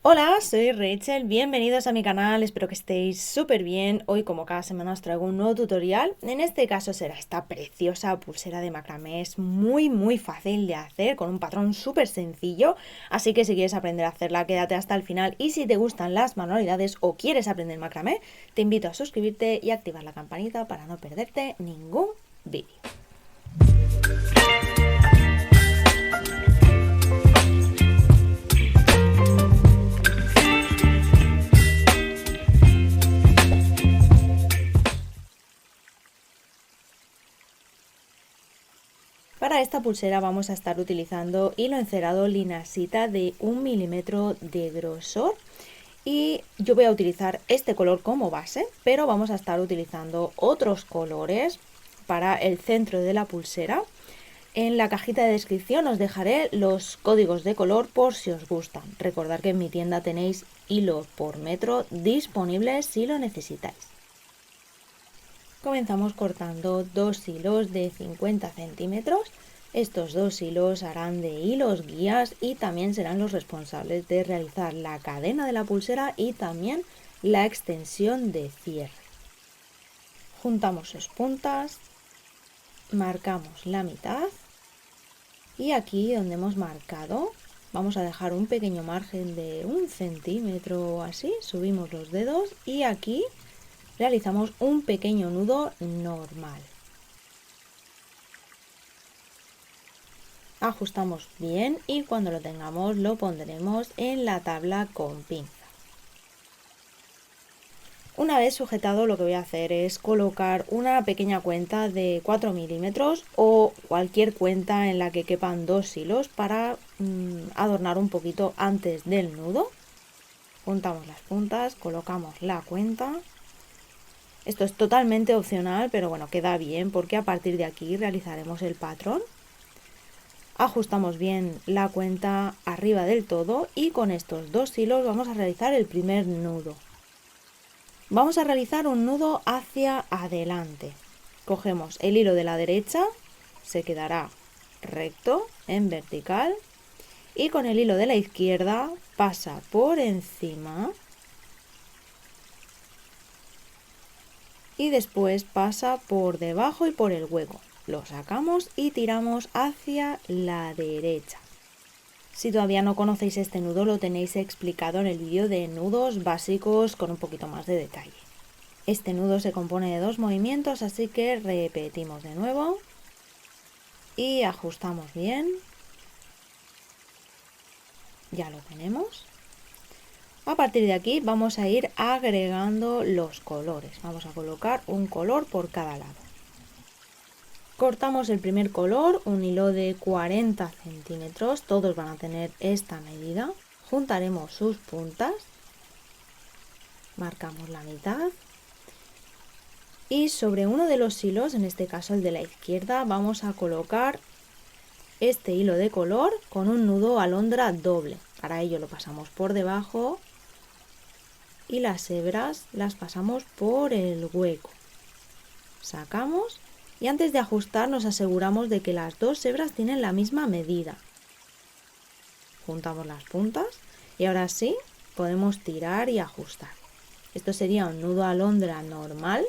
Hola, soy Rachel, bienvenidos a mi canal, espero que estéis súper bien. Hoy como cada semana os traigo un nuevo tutorial. En este caso será esta preciosa pulsera de macramé, es muy fácil de hacer con un patrón súper sencillo. Así que si quieres aprender a hacerla quédate hasta el final y si te gustan las manualidades o quieres aprender macramé, te invito a suscribirte y activar la campanita para no perderte ningún vídeo. Para esta pulsera vamos a estar utilizando hilo encerado linasita de 1 milímetro de grosor y yo voy a utilizar este color como base, pero vamos a estar utilizando otros colores para el centro de la pulsera. En la cajita de descripción os dejaré los códigos de color por si os gustan. Recordad que en mi tienda tenéis hilos por metro disponibles si lo necesitáis. Comenzamos cortando dos hilos de 50 centímetros. Estos dos hilos harán de hilos guías y también serán los responsables de realizar la cadena de la pulsera y también la extensión de cierre. Juntamos sus puntas, marcamos la mitad y aquí donde hemos marcado vamos a dejar un pequeño margen de 1 centímetro o así, subimos los dedos y aquí realizamos un pequeño nudo normal. Ajustamos bien y cuando lo tengamos lo pondremos en la tabla con pinza. Una vez sujetado, lo que voy a hacer es colocar una pequeña cuenta de 4 milímetros o cualquier cuenta en la que quepan dos hilos para adornar un poquito antes del nudo. Juntamos las puntas, colocamos la cuenta. Esto es totalmente opcional, pero bueno, queda bien porque a partir de aquí realizaremos el patrón. Ajustamos bien la cuenta arriba del todo y con estos dos hilos vamos a realizar el primer nudo. Vamos a realizar un nudo hacia adelante. Cogemos el hilo de la derecha, se quedará recto en vertical y con el hilo de la izquierda pasa por encima y después pasa por debajo y por el hueco. Lo sacamos y tiramos hacia la derecha. Si todavía no conocéis este nudo, lo tenéis explicado en el vídeo de nudos básicos con un poquito más de detalle. Este nudo se compone de dos movimientos, así que repetimos de nuevo y ajustamos bien. Ya lo tenemos. A partir de aquí vamos a ir agregando los colores. Vamos a colocar un color por cada lado. Cortamos el primer color, un hilo de 40 centímetros, todos van a tener esta medida. Juntaremos sus puntas, marcamos la mitad y sobre uno de los hilos, en este caso el de la izquierda, vamos a colocar este hilo de color con un nudo alondra doble. Para ello lo pasamos por debajo y las hebras las pasamos por el hueco. Sacamos y antes de ajustar nos aseguramos de que las dos hebras tienen la misma medida. Juntamos las puntas y ahora sí podemos tirar y ajustar. Esto sería un nudo alondra normal.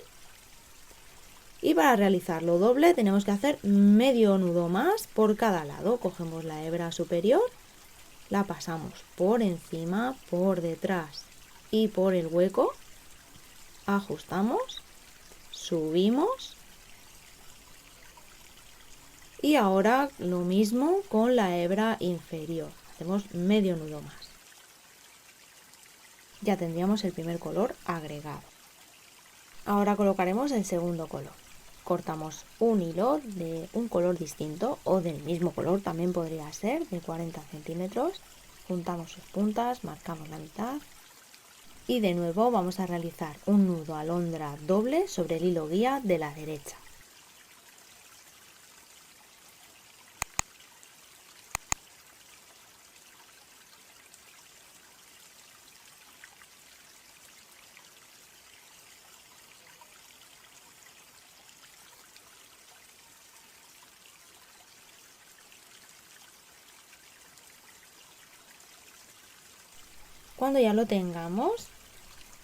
Y para realizarlo doble tenemos que hacer medio nudo más por cada lado. Cogemos la hebra superior, la pasamos por encima, por detrás y por el hueco. Ajustamos, subimos. Y ahora lo mismo con la hebra inferior. Hacemos medio nudo más. Ya tendríamos el primer color agregado. Ahora colocaremos el segundo color. Cortamos un hilo de un color distinto o del mismo color, también podría ser, de 40 centímetros. Juntamos sus puntas, marcamos la mitad y de nuevo vamos a realizar un nudo alondra doble sobre el hilo guía de la derecha. Cuando ya lo tengamos,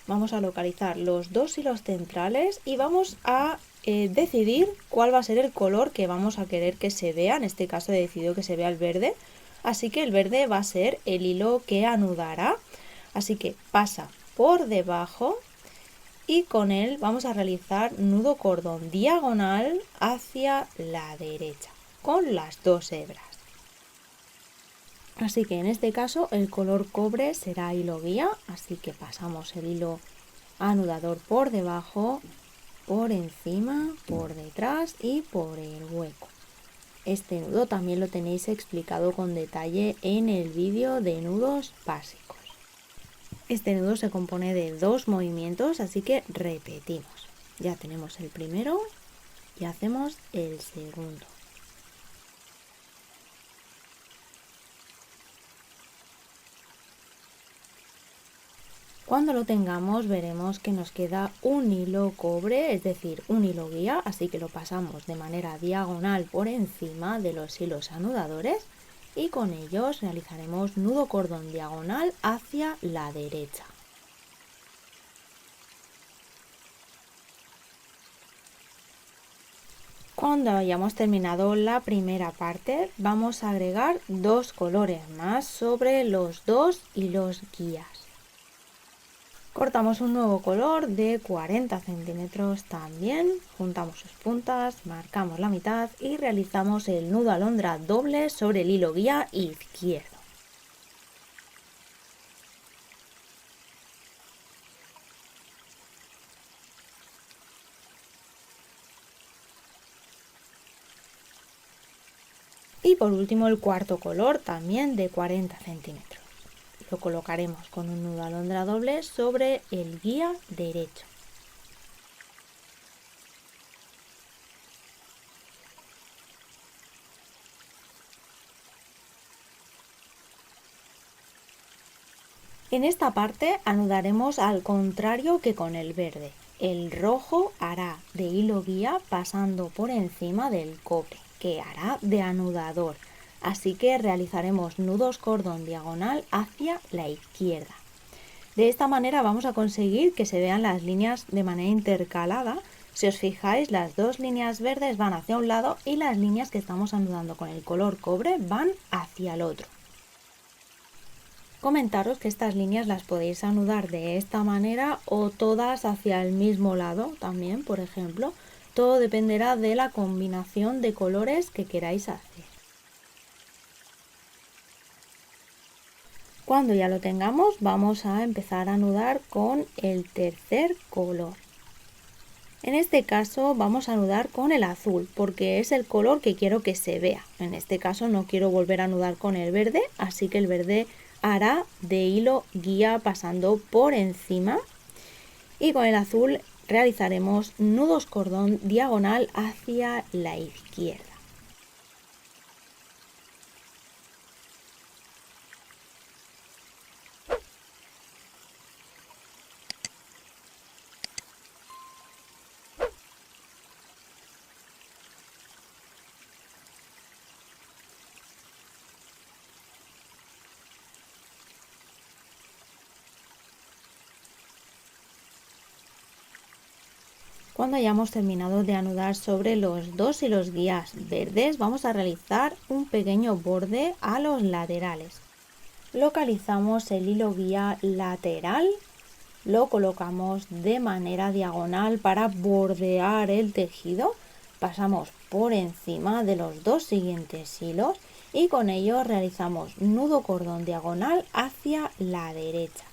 vamos a localizar los dos hilos centrales y vamos a decidir cuál va a ser el color que vamos a querer que se vea. En este caso he decidido que se vea el verde, así que el verde va a ser el hilo que anudará. Así que pasa por debajo y con él vamos a realizar nudo cordón diagonal hacia la derecha con las dos hebras. Así que en este caso el color cobre será hilo guía, así que pasamos el hilo anudador por debajo, por encima, por detrás y por el hueco. Este nudo también lo tenéis explicado con detalle en el vídeo de nudos básicos. Este nudo se compone de dos movimientos, así que repetimos. Ya tenemos el primero y hacemos el segundo. Cuando lo tengamos veremos que nos queda un hilo cobre, es decir, un hilo guía, así que lo pasamos de manera diagonal por encima de los hilos anudadores y con ellos realizaremos nudo cordón diagonal hacia la derecha. Cuando hayamos terminado la primera parte, vamos a agregar dos colores más sobre los dos hilos guías. Cortamos un nuevo color de 40 centímetros también, juntamos sus puntas, marcamos la mitad y realizamos el nudo alondra doble sobre el hilo guía izquierdo. Y por último el cuarto color también de 40 centímetros. Lo colocaremos con un nudo alondra doble sobre el guía derecho. En esta parte anudaremos al contrario que con el verde. El rojo hará de hilo guía pasando por encima del cobre, que hará de anudador. Así que realizaremos nudos cordón diagonal hacia la izquierda. De esta manera vamos a conseguir que se vean las líneas de manera intercalada. Si os fijáis, las dos líneas verdes van hacia un lado y las líneas que estamos anudando con el color cobre van hacia el otro. Comentaros que estas líneas las podéis anudar de esta manera o todas hacia el mismo lado también, por ejemplo. Todo dependerá de la combinación de colores que queráis hacer. Cuando ya lo tengamos, vamos a empezar a anudar con el tercer color. En este caso vamos a anudar con el azul porque es el color que quiero que se vea. En este caso no quiero volver a anudar con el verde, así que el verde hará de hilo guía pasando por encima y con el azul realizaremos nudos cordón diagonal hacia la izquierda. Cuando hayamos terminado de anudar sobre los dos hilos guías verdes, vamos a realizar un pequeño borde a los laterales. Localizamos el hilo guía lateral, lo colocamos de manera diagonal para bordear el tejido, pasamos por encima de los dos siguientes hilos y con ello realizamos nudo cordón diagonal hacia la derecha.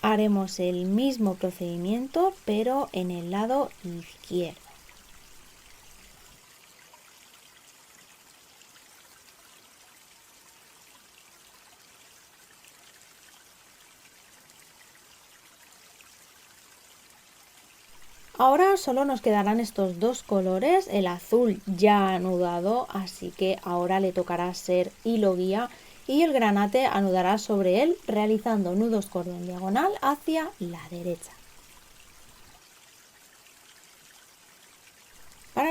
Haremos el mismo procedimiento pero en el lado izquierdo. Ahora solo nos quedarán estos dos colores, el azul ya anudado, así que ahora le tocará ser hilo guía y el granate anudará sobre él realizando nudos cordón diagonal hacia la derecha.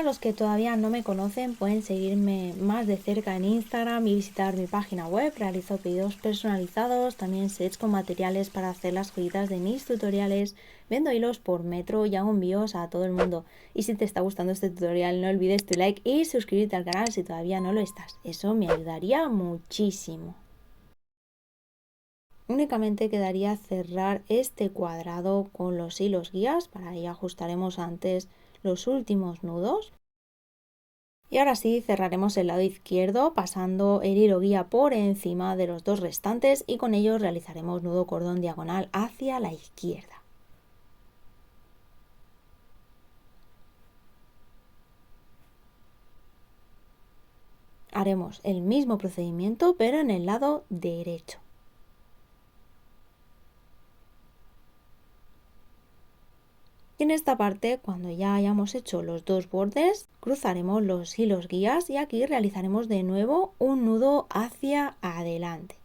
los que todavía no me conocen, pueden seguirme más de cerca en Instagram y visitar mi página web. Realizo pedidos personalizados, también sets con materiales para hacer las joyitas de mis tutoriales. Vendo hilos por metro y hago envíos a todo el mundo. Y si te está gustando este tutorial, no olvides tu like y suscribirte al canal si todavía no lo estás. Eso me ayudaría muchísimo. Únicamente quedaría cerrar este cuadrado con los hilos guías. Para ello ajustaremos antes los últimos nudos. Y ahora sí, cerraremos el lado izquierdo pasando el hilo guía por encima de los dos restantes y con ellos realizaremos nudo cordón diagonal hacia la izquierda. Haremos el mismo procedimiento pero en el lado derecho. Y en esta parte, cuando ya hayamos hecho los dos bordes, cruzaremos los hilos guías y aquí realizaremos de nuevo un nudo hacia adelante.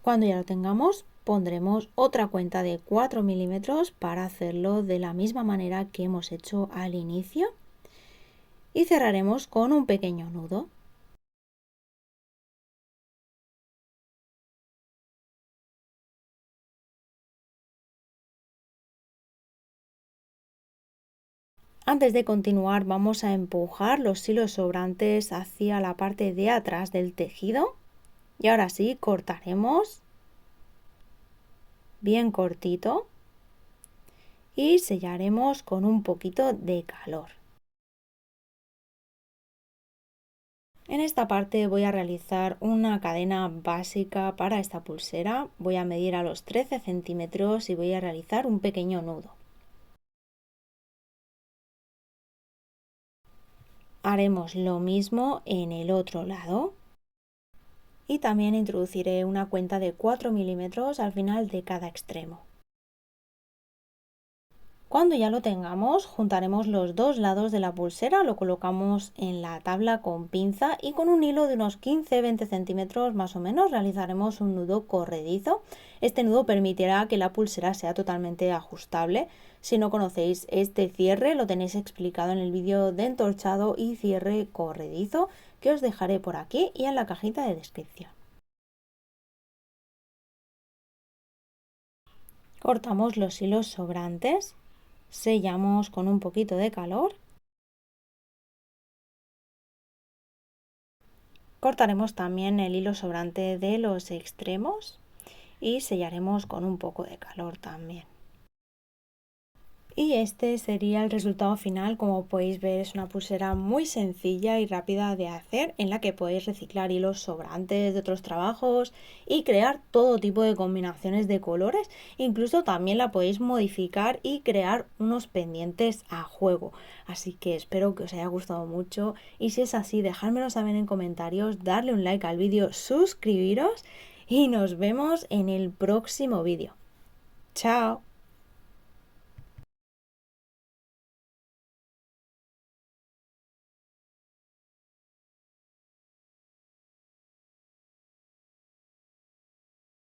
Cuando ya lo tengamos, pondremos otra cuenta de 4 milímetros para hacerlo de la misma manera que hemos hecho al inicio y cerraremos con un pequeño nudo. Antes de continuar, vamos a empujar los hilos sobrantes hacia la parte de atrás del tejido y ahora sí cortaremos bien cortito y sellaremos con un poquito de calor. En esta parte voy a realizar una cadena básica para esta pulsera. Voy a medir a los 13 centímetros y voy a realizar un pequeño nudo. Haremos lo mismo en el otro lado. Y también introduciré una cuenta de 4 milímetros al final de cada extremo. Cuando ya lo tengamos, juntaremos los dos lados de la pulsera, lo colocamos en la tabla con pinza y con un hilo de unos 15-20 centímetros más o menos realizaremos un nudo corredizo. Este nudo permitirá que la pulsera sea totalmente ajustable. Si no conocéis este cierre, lo tenéis explicado en el vídeo de entorchado y cierre corredizo que os dejaré por aquí y en la cajita de descripción. Cortamos los hilos sobrantes. Sellamos con un poquito de calor. Cortaremos también el hilo sobrante de los extremos y sellaremos con un poco de calor también. Y este sería el resultado final. Como podéis ver, es una pulsera muy sencilla y rápida de hacer en la que podéis reciclar hilos sobrantes de otros trabajos y crear todo tipo de combinaciones de colores. Incluso también la podéis modificar y crear unos pendientes a juego. Así que espero que os haya gustado mucho y si es así, dejádmelo saber en comentarios, darle un like al vídeo, suscribiros y nos vemos en el próximo vídeo. ¡Chao!